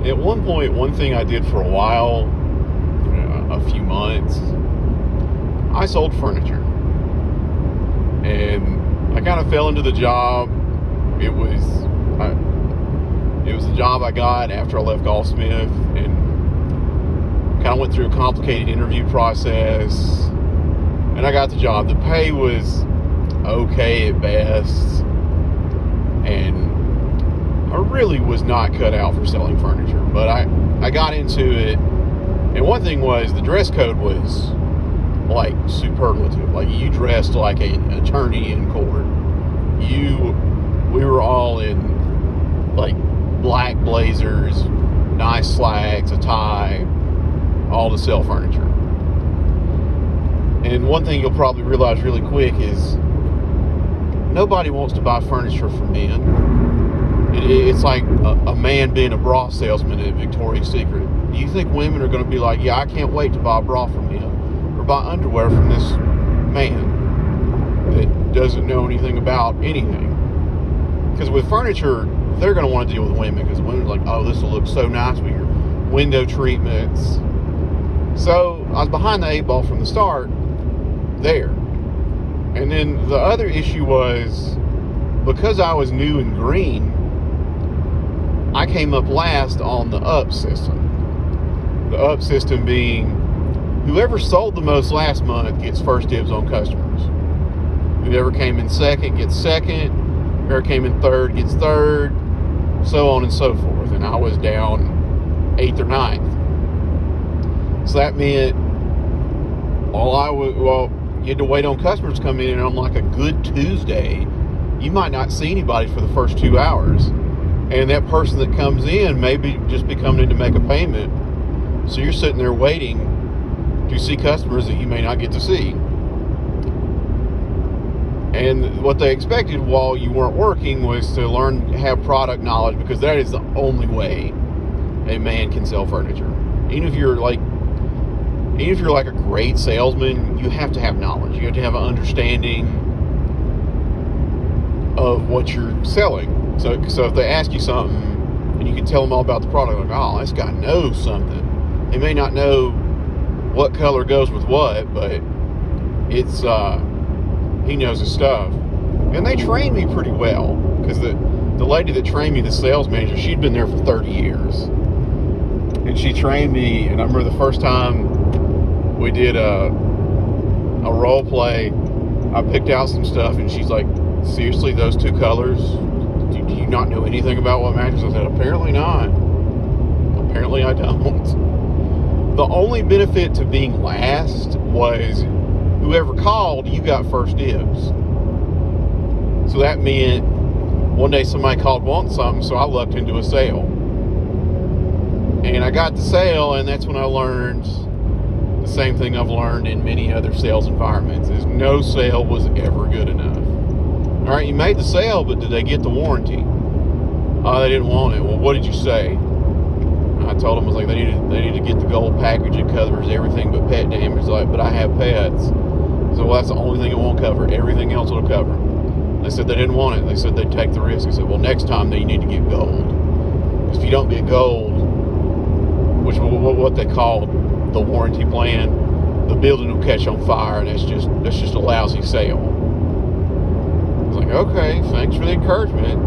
At one point, one thing I did for a while, a few months, I sold furniture. And I kind of fell into the job. It was the job I got after I left Golfsmith, and kind of went through a complicated interview process, and I got the job. The pay was okay at best, and I really was not cut out for selling furniture, but I got into it. And one thing was, the dress code was like superlative. Like, you dressed like an attorney in court. We were all in like black blazers, nice slacks, a tie, all to sell furniture. And one thing you'll probably realize really quick is nobody wants to buy furniture from men. It's like a man being a bra salesman at Victoria's Secret. Do you think women are going to be like, yeah, I can't wait to buy a bra from him, or buy underwear from this man that doesn't know anything about anything? Because with furniture, they're going to want to deal with women, because women are like, oh, this will look so nice with your window treatments. So I was behind the 8 ball from the start there. And then the other issue was, because I was new and green, I came up last on the up system. The up system being, whoever sold the most last month gets first dibs on customers. Whoever came in second gets second. Whoever came in third gets third. So on and so forth. And I was down 8th or 9th. So that meant you had to wait on customers to come in, and on like a good Tuesday, you might not see anybody for the first 2 hours. And that person that comes in may just be coming in to make a payment. So you're sitting there waiting to see customers that you may not get to see. And what they expected while you weren't working was to have product knowledge, because that is the only way a man can sell furniture. Even if you're like a great salesman, you have to have knowledge. You have to have an understanding of what you're selling. So if they ask you something and you can tell them all about the product, like, oh, this guy knows something. They may not know what color goes with what, but it's he knows his stuff. And they trained me pretty well, because the lady that trained me, the sales manager, she'd been there for 30 years. And she trained me, and I remember the first time we did a role play, I picked out some stuff, and she's like, seriously, those 2 colors? Do you not know anything about what matches? I said, apparently not. Apparently I don't. The only benefit to being last was whoever called, you got first dibs. So that meant one day somebody called wanting something, so I lucked into a sale. And I got the sale, and that's when I learned the same thing I've learned in many other sales environments, is no sale was ever good enough. All right, you made the sale, but did they get the warranty? Oh, they didn't want it. Well, what did you say? I told them, I was like, they need to get the gold package. It covers everything but pet damage. Like, but I have pets. So, well, that's the only thing it won't cover. Everything else it'll cover. They said they didn't want it. They said they'd take the risk. I said, well, next time you need to get gold. Because if you don't get gold, which is what they call the warranty plan, the building will catch on fire, and that's just a lousy sale. I was like, okay, thanks for the encouragement.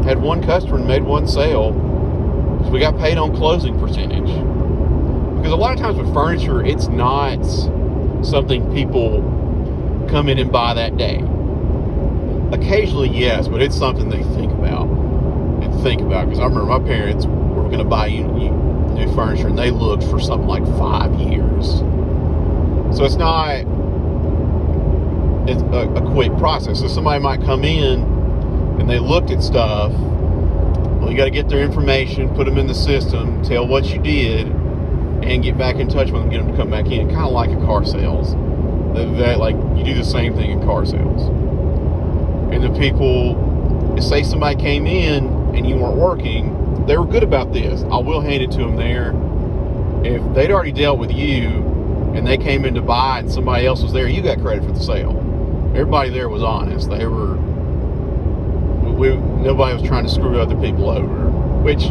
Had one customer and made one sale, because we got paid on closing percentage. Because a lot of times with furniture, it's not something people come in and buy that day. Occasionally, yes, but it's something they think about. Because I remember my parents were going to buy new furniture, and they looked for something like 5 years. So it's a quick process. So somebody might come in and they looked at stuff. Well, you got to get their information, put them in the system, tell what you did, and get back in touch with them, get them to come back in. Kind of like a car sales. Like, you do the same thing in car sales. And the people, say somebody came in and you weren't working, they were good about this. I will hand it to them there. If they'd already dealt with you and they came in to buy and somebody else was there, you got credit for the sale. Everybody there was honest. Nobody was trying to screw other people over. Which,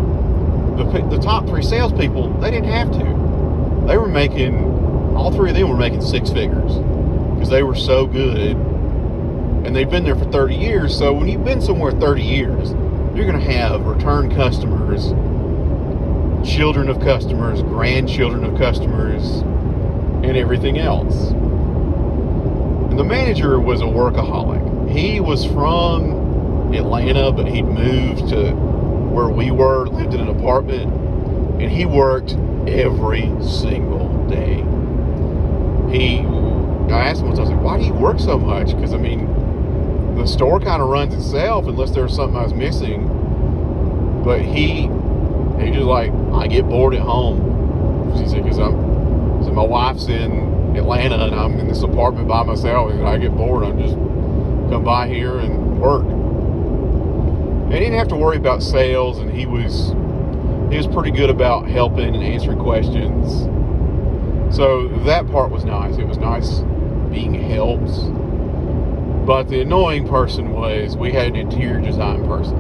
the top 3 salespeople, they didn't have to. They were making, all 3 of them were making 6 figures because they were so good, and they've been there for 30 years. So when you've been somewhere 30 years, you're going to have return customers, children of customers, grandchildren of customers, and everything else. And the manager was a workaholic. He was from Atlanta, but he'd moved to where we were, lived in an apartment, and he worked every single day. I asked him once, I was like, why do you work so much? Because, I mean, the store kind of runs itself unless there's something I was missing. But he just like, I get bored at home. He said, because my wife's in Atlanta and I'm in this apartment by myself, and I get bored. I just come by here and work. And he didn't have to worry about sales, and he was pretty good about helping and answering questions. So that part was nice. It was nice being helped. But the annoying person was, we had an interior design person.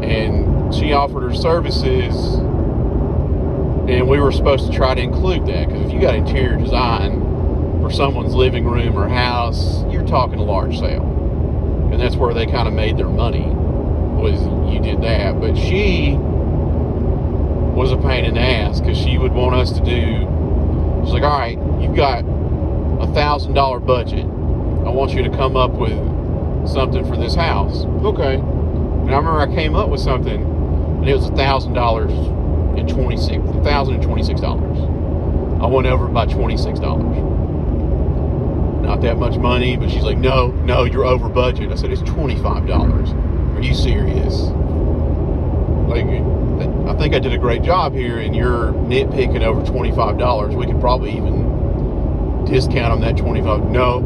And she offered her services, and we were supposed to try to include that, because if you got interior design for someone's living room or house, you're talking a large sale. And that's where they kind of made their money, was you did that. But she was a pain in the ass, because she would want us to do, she's like, all right, you've got $1,000 budget. I want you to come up with something for this house. Okay. And I remember I came up with something, and it was $1,026. I went over by $26. Not that much money, but she's like, no, you're over budget. I said, it's $25. Are you serious? Like, I think I did a great job here, and you're nitpicking over $25. We could probably even discount on that $25. No,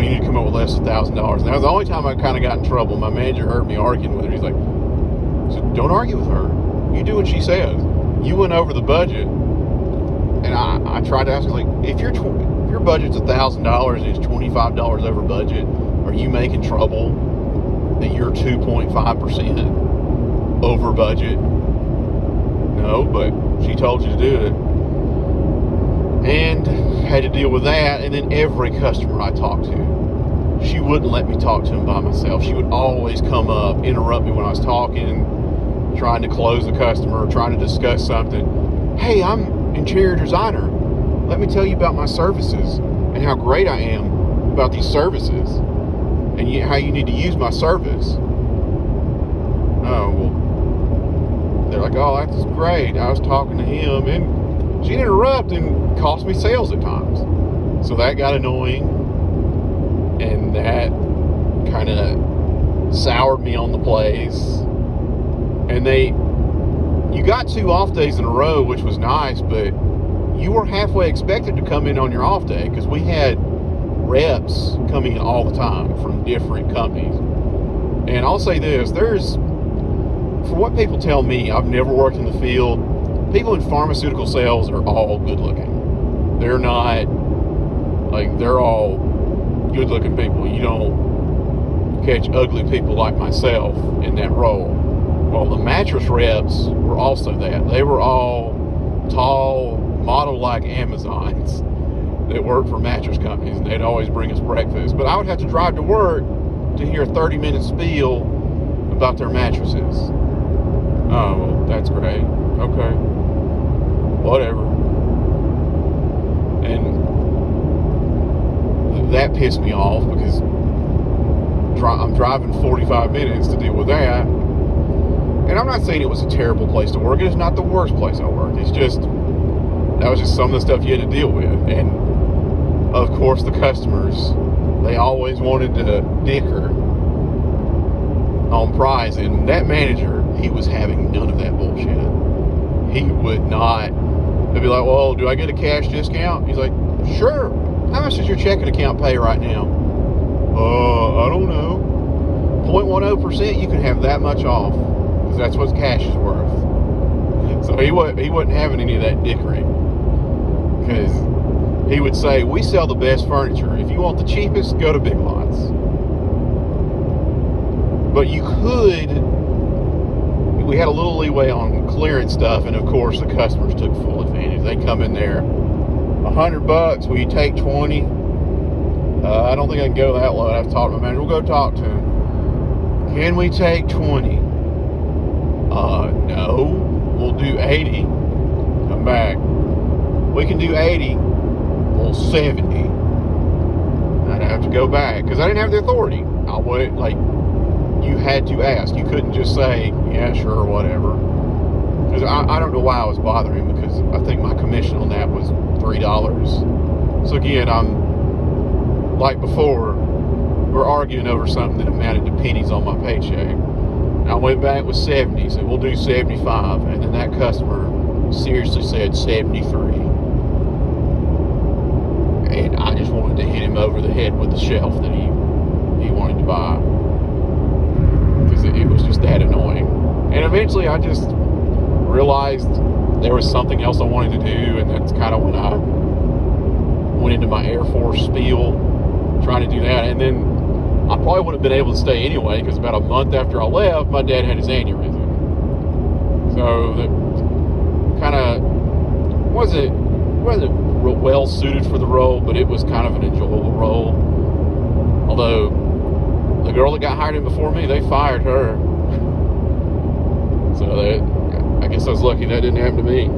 you need to come up with less than $1,000. And that was the only time I kind of got in trouble. My manager heard me arguing with her. He's like, so don't argue with her. You do what she says. You went over the budget. And I tried to ask her, like, if your budget's $1,000 and it's $25 over budget, are you making trouble that you're 2.5% over budget? No, but she told you to do it. And had to deal with that. And then every customer I talked to, she wouldn't let me talk to him by myself. She would always come up, interrupt me when I was talking, trying to close the customer, trying to discuss something. Hey, I'm interior designer. Let me tell you about my services and how great I am about these services and how you need to use my service. Oh, well, they're like, oh, that's great. I was talking to him, and she'd interrupt and cost me sales at times. So that got annoying, and that kind of soured me on the place. And you got 2 off days in a row, which was nice, but you were halfway expected to come in on your off day, because we had reps coming in all the time from different companies. And I'll say this, for what people tell me, I've never worked in the field, people in pharmaceutical sales are all good looking. They're not, like, they're all good looking people. You don't catch ugly people like myself in that role. Well, the mattress reps were also that. They were all tall, model-like Amazons that worked for mattress companies, and they'd always bring us breakfast. But I would have to drive to work to hear a 30-minute spiel about their mattresses. Oh, well, that's great. Okay. Whatever. And that pissed me off, because I'm driving 45 minutes to deal with that. And I'm not saying it was a terrible place to work. It's not the worst place I worked. It's just, that was just some of the stuff you had to deal with. And of course, the customers, they always wanted to dicker on price. And that manager, he was having none of that bullshit. He would not. They'd be like, well, do I get a cash discount? He's like, sure. How much does your checking account pay right now? I don't know. 0.10%, you can have that much off, because that's what cash is worth. So he wasn't having any of that dickery, because he would say, we sell the best furniture. If you want the cheapest, go to Big Lots. But we we had a little leeway on clearing stuff, and of course the customers took full advantage. They come in there, $100, will you take 20? I don't think I can go that low. I have to talk to my manager. We'll go talk to him. Can we take 20? No, we'll do 80. Come back. We can do 80. Well, 70. I'd have to go back because I didn't have the authority. I would, like, you had to ask. You couldn't just say, yeah, sure, whatever. Because I don't know why I was bothering him, because I think my commission on that was $3. So again, I'm like before, we're arguing over something that amounted to pennies on my paycheck. And I went back with 70, said we'll do 75, and then that customer seriously said 73. And I just wanted to hit him over the head with the shelf that he wanted to buy, because it was just that annoying. And eventually I just realized there was something else I wanted to do, and that's kind of when I went into my Air Force spiel, trying to do that. And then I probably would have been able to stay anyway, because about a month after I left, my dad had his aneurysm. So that kind of wasn't well suited for the role, but it was kind of an enjoyable role. Although the girl that got hired in before me, they fired her. So I guess I was lucky that didn't happen to me.